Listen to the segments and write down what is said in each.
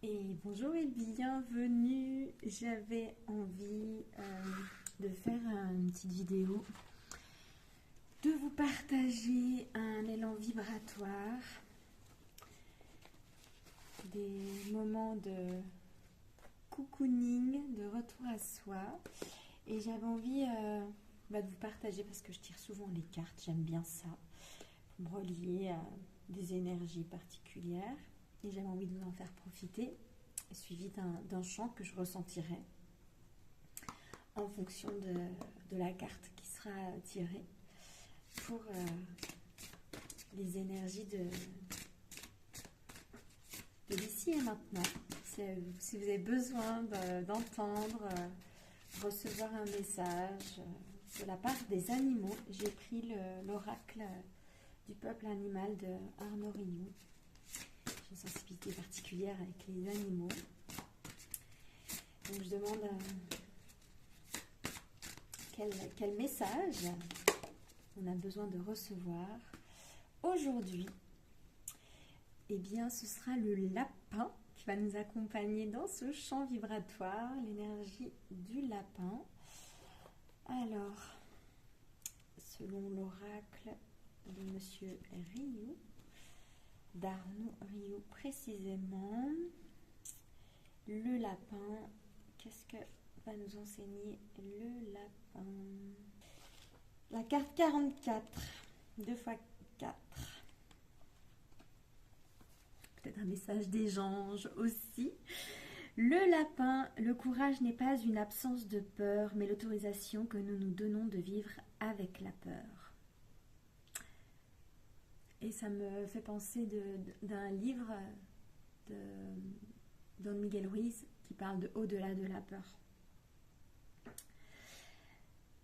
Et bonjour et bienvenue. J'avais envie de faire une petite vidéo, de vous partager un élan vibratoire, des moments de cocooning, de retour à soi. Et j'avais envie de vous partager parce que je tire souvent les cartes, j'aime bien ça, me relier à des énergies particulières. Et j'avais envie de vous en faire profiter, suivi d'un chant que je ressentirai en fonction de la carte qui sera tirée pour les énergies de l'ici et maintenant. Si vous avez besoin d'entendre, recevoir un message de la part des animaux, j'ai pris l'oracle du peuple animal de Arnaud Rioux. Une sensibilité particulière avec les animaux. Donc je demande quel message on a besoin de recevoir aujourd'hui. Eh bien, ce sera le lapin qui va nous accompagner dans ce champ vibratoire, l'énergie du lapin. Alors, selon l'oracle de Monsieur Rioux, d'Arnaud Rioux précisément, le lapin, qu'est-ce que va nous enseigner le lapin? La carte 44, 2 x 4. Peut-être un message des anges aussi. Le lapin, le courage n'est pas une absence de peur, mais l'autorisation que nous nous donnons de vivre avec la peur. Et ça me fait penser d'un livre de Don Miguel Ruiz qui parle de Au-delà de la peur.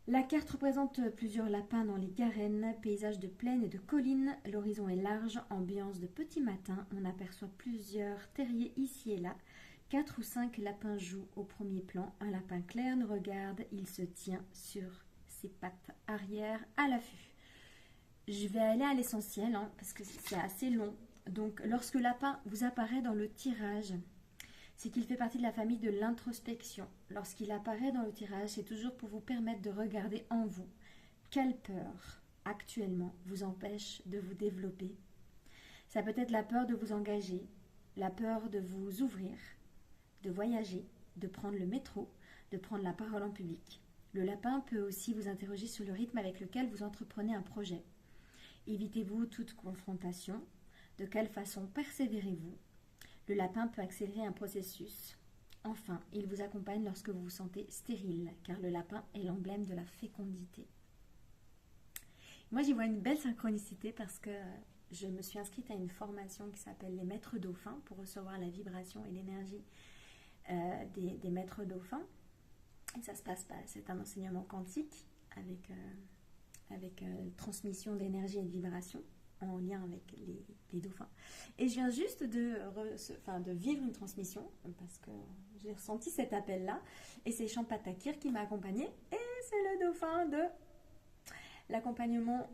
La carte représente plusieurs lapins dans les Garennes, paysage de plaines et de collines, l'horizon est large, ambiance de petit matin, on aperçoit plusieurs terriers ici et là, 4 ou 5 lapins jouent au premier plan, un lapin clair nous regarde, il se tient sur ses pattes arrière à l'affût. Je vais aller à l'essentiel parce que c'est assez long. Donc, lorsque le lapin vous apparaît dans le tirage, c'est qu'il fait partie de la famille de l'introspection. Lorsqu'il apparaît dans le tirage, c'est toujours pour vous permettre de regarder en vous quelle peur actuellement vous empêche de vous développer. Ça peut être la peur de vous engager, la peur de vous ouvrir, de voyager, de prendre le métro, de prendre la parole en public. Le lapin peut aussi vous interroger sur le rythme avec lequel vous entreprenez un projet. Évitez-vous toute confrontation? De quelle façon persévérez-vous? Le lapin peut accélérer un processus. Enfin, il vous accompagne lorsque vous vous sentez stérile, car le lapin est l'emblème de la fécondité. Moi, j'y vois une belle synchronicité parce que je me suis inscrite à une formation qui s'appelle les maîtres dauphins pour recevoir la vibration et l'énergie des maîtres dauphins. Et ça se passe pas. C'est un enseignement quantique avec transmission d'énergie et de vibration en lien avec les dauphins. Et je viens juste de vivre une transmission parce que j'ai ressenti cet appel-là. Et c'est Champatakir qui m'a accompagnée. Et c'est le dauphin de l'accompagnement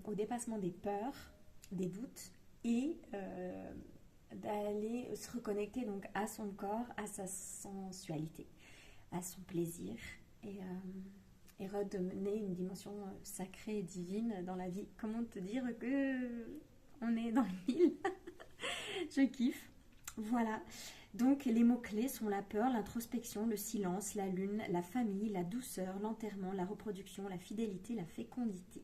au dépassement des peurs, des doutes et d'aller se reconnecter donc à son corps, à sa sensualité, à son plaisir et redonner une dimension sacrée et divine dans la vie. Comment te dire que on est dans le mille? Je kiffe. Voilà. Donc les mots-clés sont la peur, l'introspection, le silence, la lune, la famille, la douceur, l'enterrement, la reproduction, la fidélité, la fécondité.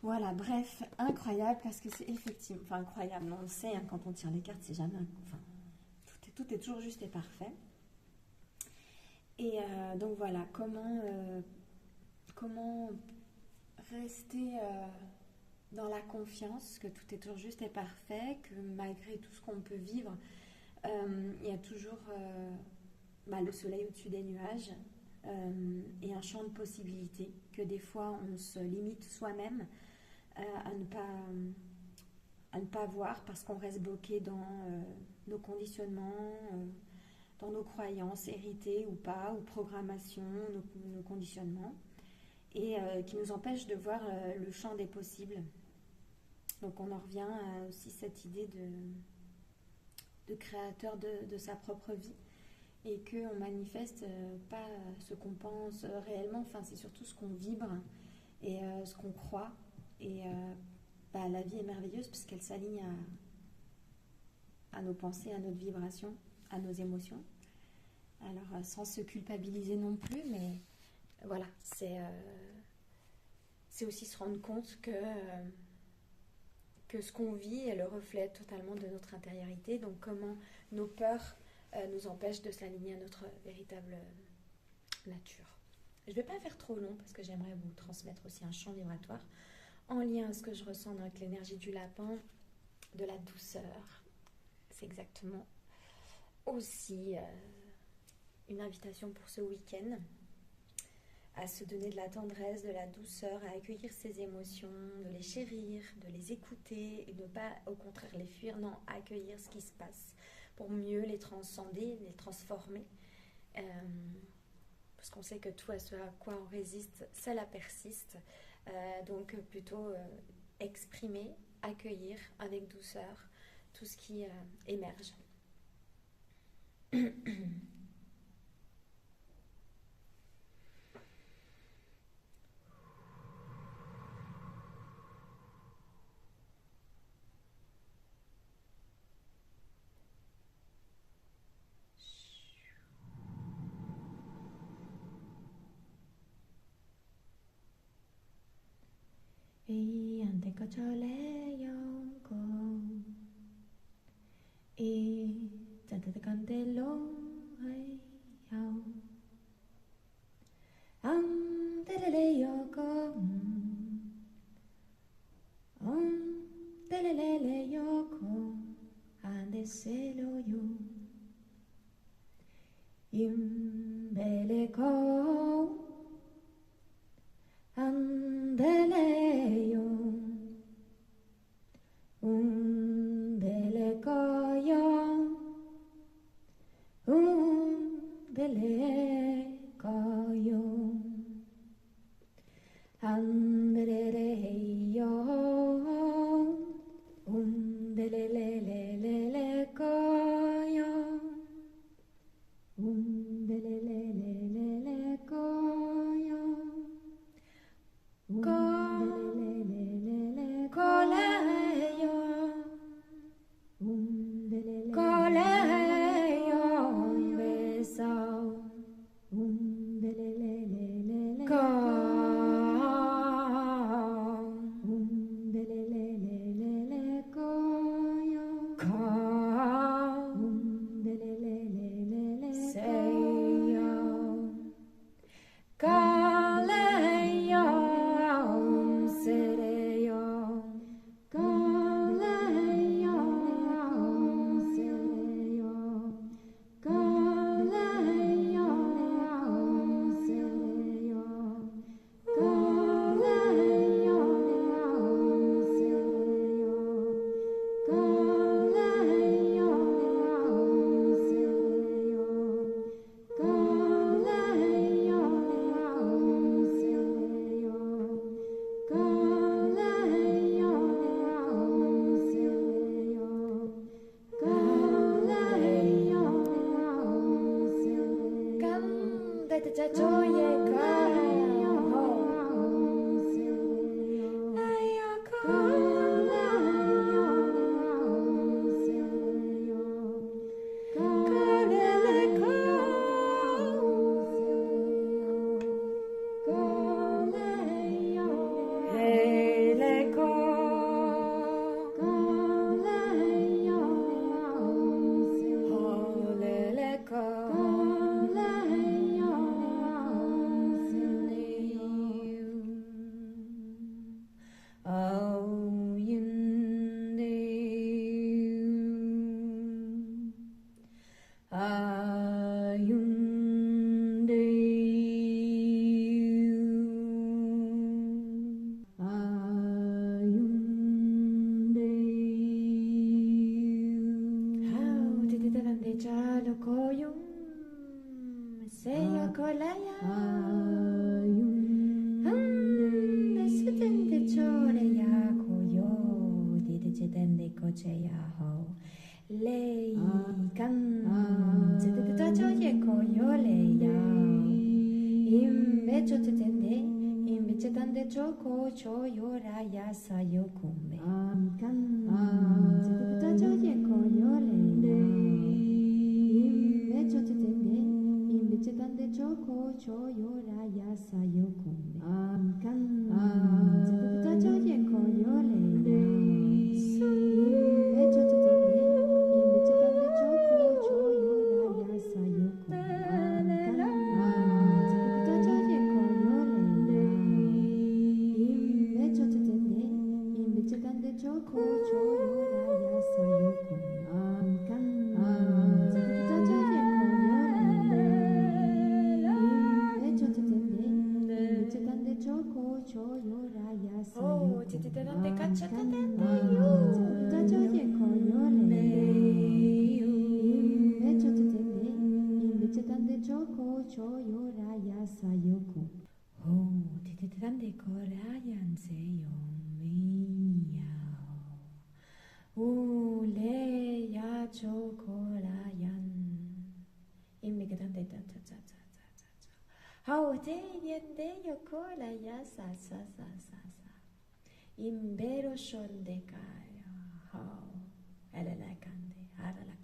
Voilà, bref, incroyable parce que c'est effectivement... Enfin, incroyable, on le sait, quand on tire les cartes, c'est jamais... Enfin, tout est toujours juste et parfait. Et donc voilà, comment rester dans la confiance que tout est toujours juste et parfait, que malgré tout ce qu'on peut vivre, il y a toujours le soleil au-dessus des nuages et un champ de possibilités, que des fois on se limite soi-même à ne pas voir parce qu'on reste bloqué dans nos conditionnements, dans nos croyances héritées ou pas, ou programmations, nos conditionnements, et qui nous empêchent de voir le champ des possibles. Donc on en revient à aussi cette idée de créateur de sa propre vie et qu'on manifeste pas ce qu'on pense réellement, enfin c'est surtout ce qu'on vibre et ce qu'on croit. Et la vie est merveilleuse puisqu'elle s'aligne à nos pensées, à notre vibration, à nos émotions. Alors sans se culpabiliser non plus, mais voilà, c'est aussi se rendre compte que ce qu'on vit est le reflet totalement de notre intériorité. Donc comment nos peurs nous empêchent de s'aligner à notre véritable nature. Je ne vais pas faire trop long parce que j'aimerais vous transmettre aussi un chant vibratoire en lien à ce que je ressens avec l'énergie du lapin, de la douceur. C'est exactement aussi une invitation pour ce week-end à se donner de la tendresse, de la douceur, à accueillir ses émotions, de les chérir, de les écouter et ne pas au contraire les fuir, non, accueillir ce qui se passe pour mieux les transcender, les transformer. Parce qu'on sait que tout à ce à quoi on résiste, cela persiste. Donc plutôt exprimer, accueillir avec douceur tout ce qui émerge. Y ante cochole yonko y tata te cante lo ay yao telele yoko telele yoko ande selo yo imbele ko andeleyo delekoyo delekoyo andeleyo delelelelekoyo delelelelekoyo 레이 간 제대다 저예 고요레야 임베초 텐데 임베체 단데 초코 초요라야 사요쿠메 간 제대다 저예 고요레야 임베초 텐데 임베체 단데 초코 초요라야 사요쿠메 간 제대다 저예 고요레야 Oh, tititarante cacciatatende yu tajoye koyole mecho tetende invece tande choco choyora yasayoku Oh, tititarante korayan seyo miao le ya chokorayan invece tande ta ta ta ta ta ta How te yende yokola ya sa sa sa sa sa Imbero shondekaya, how, ela la cande, ara la